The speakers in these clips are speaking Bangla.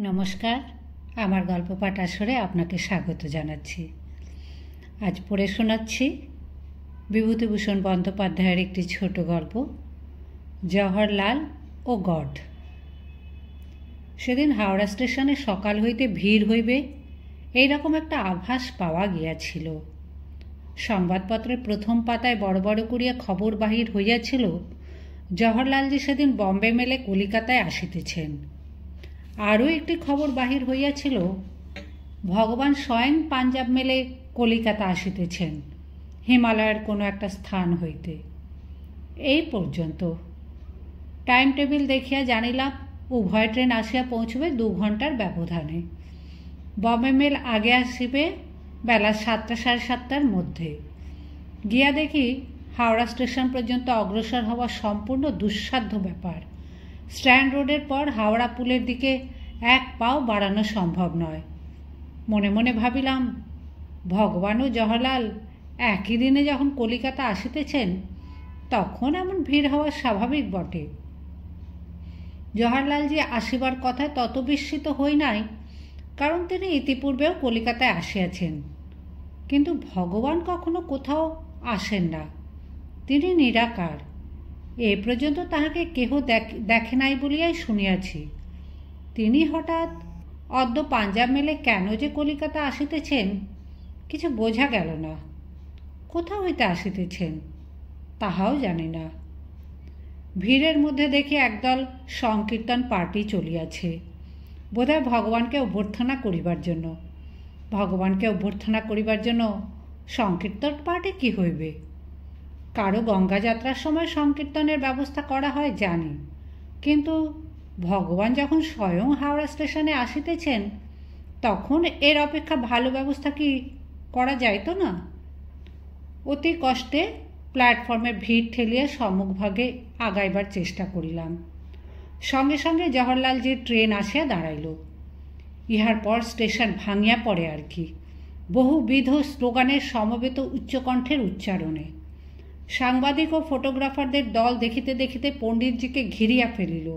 নমস্কার, আমার গল্প পাঠ আসরে আপনাকে স্বাগত জানাচ্ছি। আজ পড়ে শোনাচ্ছি বিভূতিভূষণ বন্দ্যোপাধ্যায়ের একটি ছোট গল্প, জওহরলাল ও গড। সেদিন হাওড়া স্টেশনে সকাল হইতে ভিড় হইবে এইরকম একটা আভাস পাওয়া গিয়াছিল। সংবাদপত্রের প্রথম পাতায় বড় বড় করিয়া খবর বাহির হইয়াছিল, জওহরলালজি সেদিন বম্বে মেলে কলিকাতায় আসিতেছেন। আরও একটি খবর বাহির হইয়াছিল, ভগবান স্বয়ং পাঞ্জাব মেলে কলিকাতা আসিতেছেন হিমালয়ের কোনো একটা স্থান হইতে। এই পর্যন্ত। টাইম টেবিল দেখিয়া জানিলাম উভয় ট্রেন আসিয়া পৌঁছবে 2 ঘণ্টার ব্যবধানে। বম্বে মেল আগে আসিবে বেলা 7টা সাড়ে 7টার মধ্যে। গিয়া দেখি হাওড়া স্টেশন পর্যন্ত অগ্রসর হওয়া সম্পূর্ণ দুঃসাধ্য ব্যাপার। স্ট্যান্ড রোডের পর হাওড়া পুলের দিকে এক পাও বাড়ানো সম্ভব নয়। মনে মনে ভাবিলাম, ভগবান ও জওহরলাল একই দিনে যখন কলিকাতা আসিতেছেন তখন এমন ভিড় হওয়া স্বাভাবিক বটে। জওহরলালজি আসিবার কথায় তত বিস্মিত হই নাই, কারণ তিনি ইতিপূর্বেও কলিকাতায় আসিয়াছেন। কিন্তু ভগবান কখনো কোথাও আসেন না, তিনি নিরাকার। এ পর্যন্ত তাহাকে কেহ দেখে নাই বলিয়াই শুনিয়াছি। তিনি হঠাৎ অদ্য পাঞ্জাব মেলে কেন যে কলিকাতা আসিতেছেন কিছু বোঝা গেল না। কোথা হইতে আসিতেছেন তাহাও জানি না। ভিড়ের মধ্যে দেখি একদল সংকীর্তন পার্টি চলিয়াছে, বোধহয় ভগবানকে অভ্যর্থনা করিবার জন্য। ভগবানকে অভ্যর্থনা করিবার জন্য সংকীর্তন পার্টি কি হইবে? কারো গঙ্গা যাত্রার সময় সংকীর্তনের ব্যবস্থা করা হয় জানি, কিন্তু ভগবান যখন স্বয়ং হাওড়া স্টেশনে আসিতেছেন তখন এর অপেক্ষা ভালো ব্যবস্থা কি করা যাইত না? অতি কষ্টে প্ল্যাটফর্মে ভিড় ঠেলিয়া সম্মুখভাগে আগাইবার চেষ্টা করিলাম। সঙ্গে সঙ্গে জওহরলালজির ট্রেন আসিয়া দাঁড়াইল। ইহার পর স্টেশন ভাঙিয়া পড়ে আর কি, বহুবিধ স্লোগানের সমবেত উচ্চকণ্ঠের উচ্চারণে। সাংবাদিক ও ফটোগ্রাফারদের দল দেখিতে দেখিতে পণ্ডিতজিকে ঘিরিয়া ফেলিল।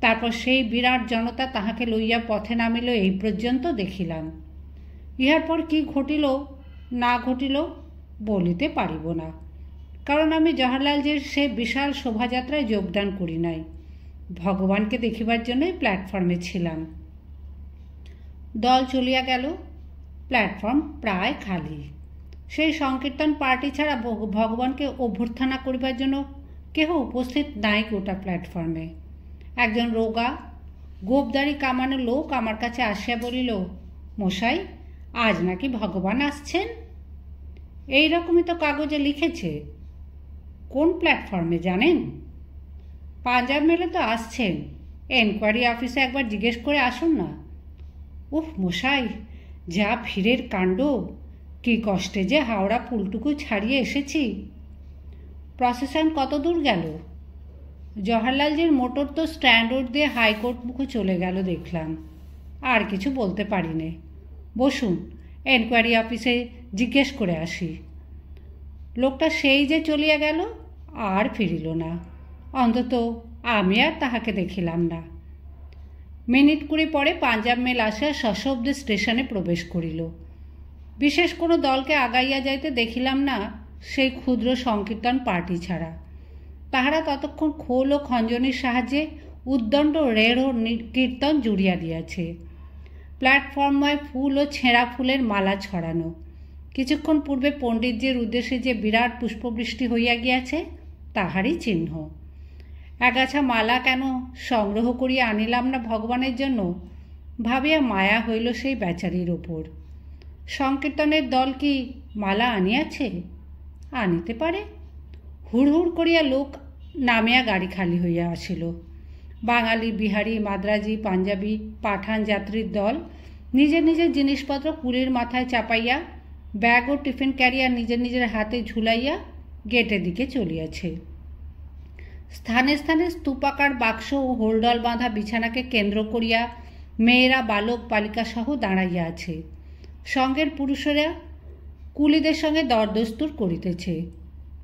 তারপর সেই বিরাট জনতা তাহাকে লইয়া পথে নামিল। এই পর্যন্ত দেখিলাম। ইহার পর কি ঘটিল না ঘটিল বলিতে পারিব না, কারণ আমি জওহরলালজির সে বিশাল শোভাযাত্রায় যোগদান করি নাই। ভগবানকে দেখিবার জন্যই প্ল্যাটফর্মে ছিলাম। দল চলিয়া গেল, প্ল্যাটফর্ম প্রায় খালি। সেই সংকীর্তন পার্টি ছাড়া ভগবানকে অভ্যর্থনা করিবার জন্য কেহ উপস্থিত নাই গোটা প্ল্যাটফর্মে। একজন রোগা গোপদাড়ি কামানো লোক আমার কাছে আসিয়া বলিল, মশাই, আজ নাকি ভগবান আসছেন। এই রকমই তো কাগজে লিখেছে। কোন প্ল্যাটফর্মে জানেন? পাঞ্জাব মেলে তো আসছেন, এনকোয়ারি অফিসে একবার জিজ্ঞেস করে আসুন না। উফ মশাই, যা ভিড়ের কাণ্ড! কি কষ্টে যে হাওড়া পুলটুকু ছাড়িয়ে এসেছি। প্রসেশন কত দূর গেল? জওহরলালজির মোটর তো স্ট্যান্ড রোড দিয়ে হাইকোর্ট মুখে চলে গেল দেখলাম। আর কিছু বলতে পারি নে। বসুন, এনকোয়ারি অফিসে জিজ্ঞেস করে আসি। লোকটা সেই যে চলিয়া গেল, আর ফিরিল না। অন্তত আমি আর তাহাকে দেখিলাম না। মিনিট 20 পরে পাঞ্জাব মেল আসিয়া সশব্দে স্টেশনে প্রবেশ করিল। বিশেষ কোনো দলকে আগাইয়া যাইতে দেখিলাম না, সেই ক্ষুদ্র সংকীর্তন পার্টি ছাড়া। তাহারা ততক্ষণ খোল ও খঞ্জনির সাহায্যে উদ্দণ্ড রেড় ও কীর্তন জুড়িয়া দিয়াছে। প্ল্যাটফর্মময় ফুল ও ছেঁড়া ফুলের মালা ছড়ানো। কিছুক্ষণ পূর্বে পণ্ডিতজির উদ্দেশ্যে যে বিরাট পুষ্পবৃষ্টি হইয়া গিয়াছে তাহারই চিহ্ন। এগাছা মালা কেন সংগ্রহ করিয়া আনিলাম না ভগবানের জন্য ভাবিয়া মায়া হইল সেই বেচারির ওপর। সংকীর্তনের দল কি মালা আনিয়াছে? আনিতে পারে। হুড়হুড় করিয়া লোক নামিয়া গাড়ি খালি হইয়া আসিল। বাঙালি, বিহারি, মাদ্রাজি, পাঞ্জাবি, পাঠান যাত্রীর দল নিজের নিজের জিনিসপত্র কুলির মাথায় চাপাইয়া ব্যাগ ও টিফিন ক্যারিয়ার নিজের নিজের হাতে ঝুলাইয়া গেটের দিকে চলিয়াছে। স্থানে স্থানে স্তূপাকার বাক্স ও হোলডল বাঁধা বিছানাকে কেন্দ্র করিয়া মেয়েরা, বালক বালিকা সহ দাঁড়াইয়া আছে। সঙ্গের পুরুষেরা কুলিদের সঙ্গে দরদস্তুর করিতেছে।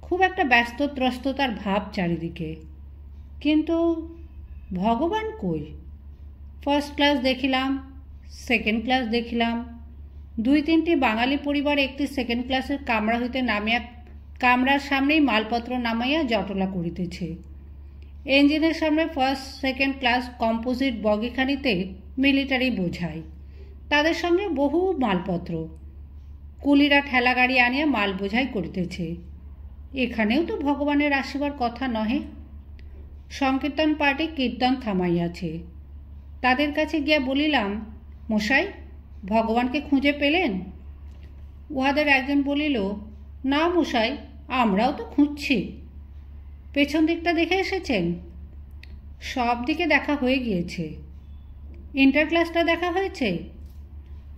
খুব একটা ব্যস্তত্রস্ততার ভাব চারিদিকে। কিন্তু ভগবান কই? ফার্স্ট ক্লাস দেখিলাম, সেকেন্ড ক্লাস দেখিলাম। 2-3টি বাঙালি পরিবার একটি সেকেন্ড ক্লাসের কামরা হইতে নামিয়া কামরার সামনেই মালপত্র নামাইয়া জটলা করিতেছে। ইঞ্জিনের সামনে ফার্স্ট সেকেন্ড ক্লাস কম্পোজিট বগিখানিতে মিলিটারি বোঝাই, তাদের সঙ্গে বহু মালপত্র। কুলিরা ঠেলা গাড়ি আনিয়া মাল বোঝাই করিতেছে। এখানেও তো ভগবানের আসিবার কথা নহে। সংকীর্তন পার্টি কীর্তন থামাইয়াছে। তাদের কাছে গিয়া বলিলাম, মশাই, ভগবানকে খুঁজে পেলেন? উহাদের একজন বলিল, না মশাই, আমরাও তো খুঁজছি। পেছন দিকটা দেখে এসেছেন? সব দিকে দেখা হয়ে গিয়েছে। ইন্টার ক্লাসটা দেখা হয়েছে?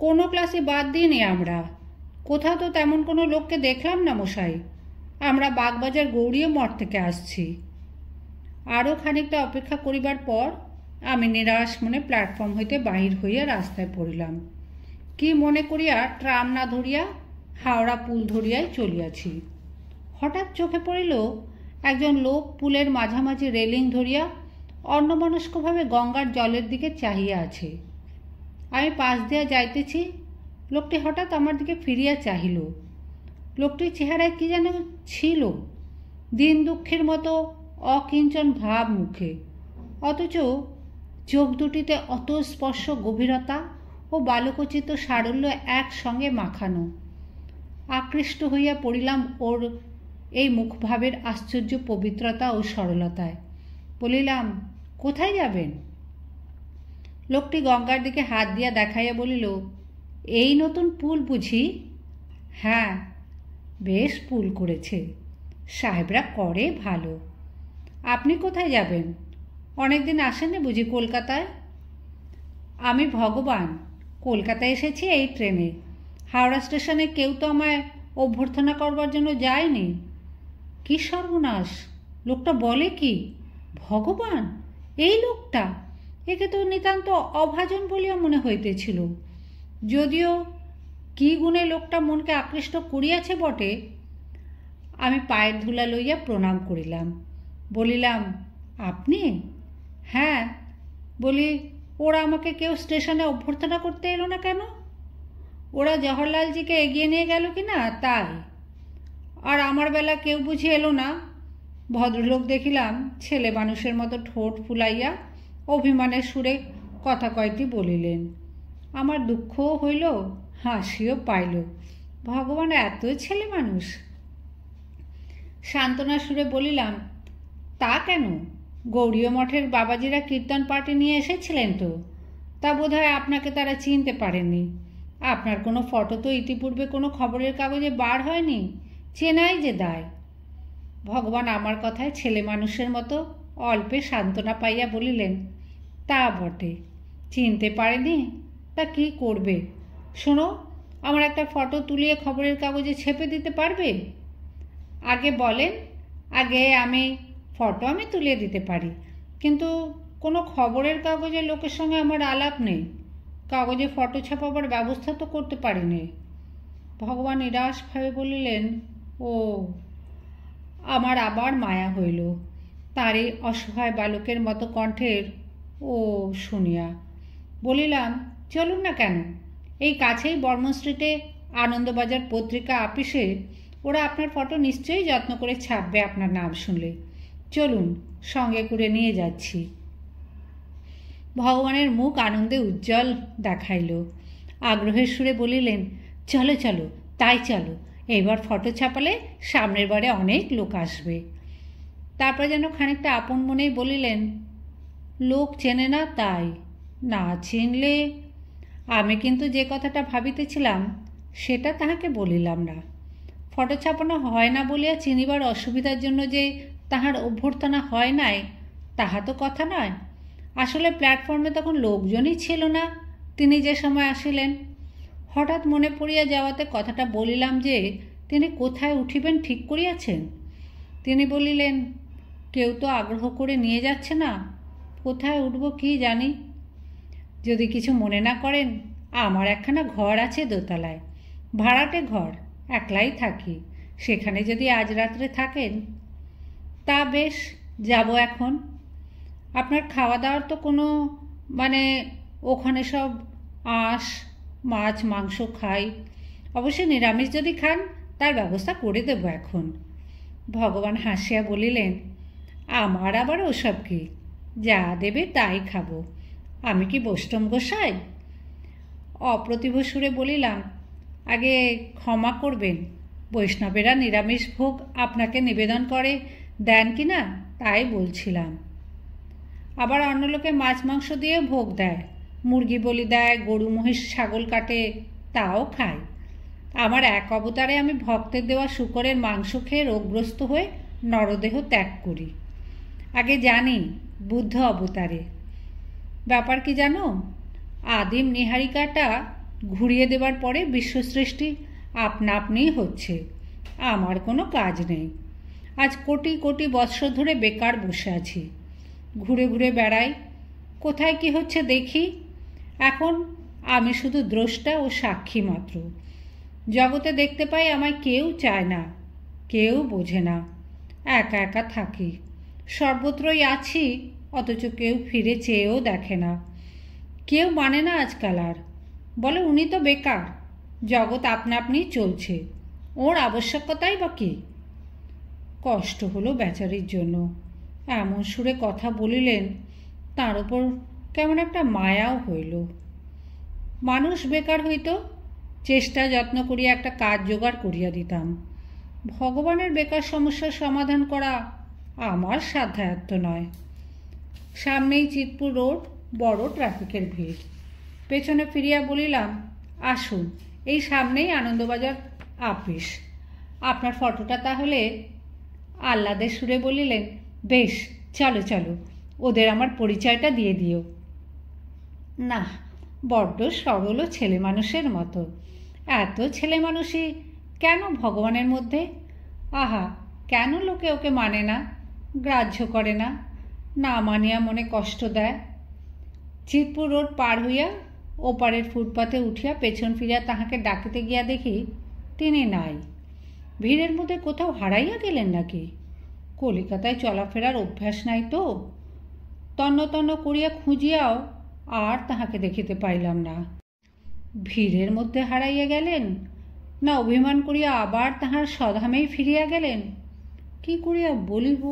কোনো ক্লাসে বাদ দিইনি আমরা। কোথাও তো তেমন কোনো লোককে দেখলাম না মশাই। আমরা বাগবাজার গৌরীয় মঠ থেকে আসছি। আরও খানিকটা অপেক্ষা করিবার পর আমি নিরাশ মনে প্ল্যাটফর্ম হইতে বাহির হইয়া রাস্তায় পড়িলাম। কি মনে করিয়া ট্রাম না ধরিয়া হাওড়া পুল ধরিয়াই চলিয়াছি। হঠাৎ চোখে পড়িল একজন লোক পুলের মাঝামাঝি রেলিং ধরিয়া অন্যমনস্কভাবে গঙ্গার জলের দিকে চাহিয়া আছে। আমি পাশ দিয়া যাইতেছি, লোকটি হঠাৎ আমার দিকে ফিরিয়া চাহিল। লোকটির চেহারায় কি যেন ছিল, দিন দুঃখের মতো অকিঞ্চন ভাব মুখে, অথচ চোখ দুটিতে অত স্পর্শ গভীরতা ও বালকোচিত সারল্য একসঙ্গে মাখানো। আকৃষ্ট হইয়া পড়িলাম ওর এই মুখভাবের আশ্চর্য পবিত্রতা ও সরলতায়। বলিলাম, কোথায় যাবেন? লোকটি গঙ্গার দিকে হাত দিয়া দেখাইয়া বলিল, এই নতুন পুল বুঝি? হ্যাঁ, বেশ পুল করেছে, সাহেবরা করে ভালো। আপনি কোথায় যাবেন? অনেকদিন আসেননি বুঝি কলকাতায়? আমি ভগবান, কলকাতায় এসেছি এই ট্রেনে। হাওড়া স্টেশনে কেউ তো আমায় অভ্যর্থনা করবার জন্য যায়নি। কি সর্বনাশ! লোকটা বলে কি? ভগবান, এই লোকটা! একে তো নিতান্ত অভাজন বলিয়া মনে হইতেছিল, যদিও কি গুণে লোকটা মনকে আকৃষ্ট করিয়াছে বটে। আমি পায়ের ধুলা লইয়া প্রণাম করিলাম। বলিলাম, আপনি? হ্যাঁ। বলি, ওরা আমাকে কেউ স্টেশনে অভ্যর্থনা করতে এলো না কেন? ওরা জওহরলালজিকে এগিয়ে নিয়ে গেল কি না তাই। আর আমার বেলা কেউ বুঝি এলো না? ভদ্রলোক দেখিলাম ছেলে মানুষের মতো ঠোঁট ফুলাইয়া অভিমানের সুরে কথা কয়টি বলিলেন। আমার দুঃখও হইল, হাসিও পাইল। ভগবান এত ছেলে মানুষ। সান্ত্বনার সুরে বলিলাম, তা কেন? গৌরীয় মঠের বাবাজিরা কীর্তন পার্টি নিয়ে এসেছিলেন তো, তা বোধহয় আপনাকে তারা চিনতে পারেননি। আপনার কোনো ফটো তো ইতিপূর্বে কোনো খবরের কাগজে বার হয়নি, চেনাই যে দায়। ভগবান আমার কথায় ছেলে মানুষের মতো অল্পে সান্ত্বনা পাইয়া বলিলেন, তা বটে, চিনতে পারেনি তা কি করবে? শোনো, আমার একটা ফটো তুলিয়ে খবরের কাগজে ছেপে দিতে পারবে? আগে বলেন। আগে ফটো আমি তুলিয়ে দিতে পারি, কিন্তু কোনো খবরের কাগজে লোকের সঙ্গে আমার আলাপ নেই। কাগজে ফটো ছাপাবার ব্যবস্থা তো করতে পারিনি। ভগবান নিরাশভাবে বলিলেন, ও। আমার আবার মায়া হইল তার এই অসহায় বালকের মতো কণ্ঠের ও শুনিয়া। বলিলাম, চলুন না কেন, এই কাছেই বর্মন স্ট্রিটে আনন্দবাজার পত্রিকা আপিসে ওরা আপনার ফটো নিশ্চয়ই যত্ন করে ছাপবে আপনার নাম শুনলে। চলুন, সঙ্গে করে নিয়ে যাচ্ছি। ভগবানের মুখ আনন্দে উজ্জ্বল দেখাইল। আগ্রহের সুরে বলিলেন, চলো চলো, তাই চলো। এইবার ফটো ছাপালে সামনের বারে অনেক লোক আসবে। তারপর যেন খানিকটা আপন মনেই বলিলেন, লোক চেনে না তাই, না চিনলে। আমি কিন্তু যে কথাটা ভাবিতেছিলাম সেটা তাহাকে বলিলাম না। ফটো ছাপানো হয় না বলিয়া চিনিবার অসুবিধার জন্য যে তাহার অভ্যর্থনা হয় নাই তাহা তো কথা নয়। আসলে প্ল্যাটফর্মে তখন লোকজনই ছিল না তিনি যে সময় আসিলেন। হঠাৎ মনে পড়িয়া যাওয়াতে কথাটা বলিলাম যে তিনি কোথায় উঠিবেন ঠিক করিয়াছেন। তিনি বলিলেন, কেউ তো আগ্রহ করে নিয়ে যাচ্ছে না, কোথায় উঠব কি জানি। যদি কিছু মনে না করেন, আমার একখানা ঘর আছে দোতলায়, ভাড়াটে ঘর, একলাই থাকি। সেখানে যদি আজ রাত্রে থাকেন তা বেশ, যাব এখন। আপনার খাওয়া দাওয়ার তো কোনো মানে ওখানে সব আঁশ মাছ মাংস খাই। অবশ্য নিরামিষ যদি খান তার ব্যবস্থা করে দেব এখন। ভগবান হাসিয়া বলিলেন, আমার আবার ওসব কি, যা দেবে তাই খাবো, আমি কি বৈষ্ণব গোসাই? অপ্রতিভ সুরে বলিলাম, আগে ক্ষমা করবেন, বৈষ্ণবেরা নিরামিষ ভোগ আপনাকে নিবেদন করে দেন কি না তাই বলছিলাম। আবার অন্য লোকে মাছ মাংস দিয়ে ভোগ দেয়, মুরগি বলি দেয়, গরু মহিষ ছাগল কাটে, তাও খায়। আমার এক অবতারে আমি ভক্তের দেওয়া শূকরের মাংস খেয়ে রোগগ্রস্ত হয়ে নরদেহ ত্যাগ করি। আগে জানি বুদ্ধ অবতারে। ব্যাপার কি জানো, আদিম নিহারিকাটা ঘুরিয়ে দেবার পরে বিশ্বসৃষ্টি আপনা আপনিই হচ্ছে, আমার কোনো কাজ নেই। আজ কোটি কোটি বৎসর ধরে বেকার বসে আছি, ঘুরে ঘুরে বেড়াই, কোথায় কি হচ্ছে দেখি। এখন আমি শুধু দ্রষ্টা ও সাক্ষী মাত্র। জগতে দেখতে পাই আমায় কেউ চায় না, কেউ বোঝে না, একা একা থাকি, সর্বত্রই আছি, অথচ কেউ ফিরে চেয়েও দেখে না। কেউ মানে না আজকাল আর, বলে উনি তো বেকার, জগৎ আপনা আপনি চলছে, ওর আবশ্যকতাই বা কী। কষ্ট হলো বেচারির জন্য, এমন সুরে কথা বলিলেন, তার ওপর কেমন একটা মায়াও হইল। মানুষ বেকার হইত, চেষ্টা যত্ন করিয়া একটা কাজ জোগাড় করিয়া দিতাম। ভগবানের বেকার সমস্যার সমাধান করা আমার সাধ্যায়ত্ত নয়। সামনেই চিতপুর রোড, বড় ট্রাফিকের ভিড়। পেছনে ফিরিয়া বলিলাম, আসুন, এই সামনেই আনন্দবাজার আপিস, আপনার ফটোটা তাহলে। আহ্লাদের সুরে বলিলেন, বেশ, চলো চলো, ওদের আমার পরিচয়টা দিয়ে দিও। না, বড্ড সরল ও ছেলে মানুষের মতো। এত ছেলে মানুষই কেন ভগবানের মধ্যে? আহা, কেন লোকে ওকে মানে না, গ্রাহ্য করে না, না মানিয়া মনে কষ্ট দেয়। চিতপুর রোড পার হইয়া ওপারের ফুটপাতে উঠিয়া পেছন ফিরিয়া তাহাকে ডাকিতে গিয়া দেখি তিনি নাই। ভিড়ের মধ্যে কোথাও হারাইয়া গেলেন নাকি? কলিকাতায় চলাফেরার অভ্যাস নাই তো। তন্ন তন্ন করিয়া খুঁজিয়াও আর তাহাকে দেখিতে পাইলাম না। ভিড়ের মধ্যে হারাইয়া গেলেন, না অভিমান করিয়া আবার তাহার স্বধামেই ফিরিয়া গেলেন, কি করিয়া বলিব।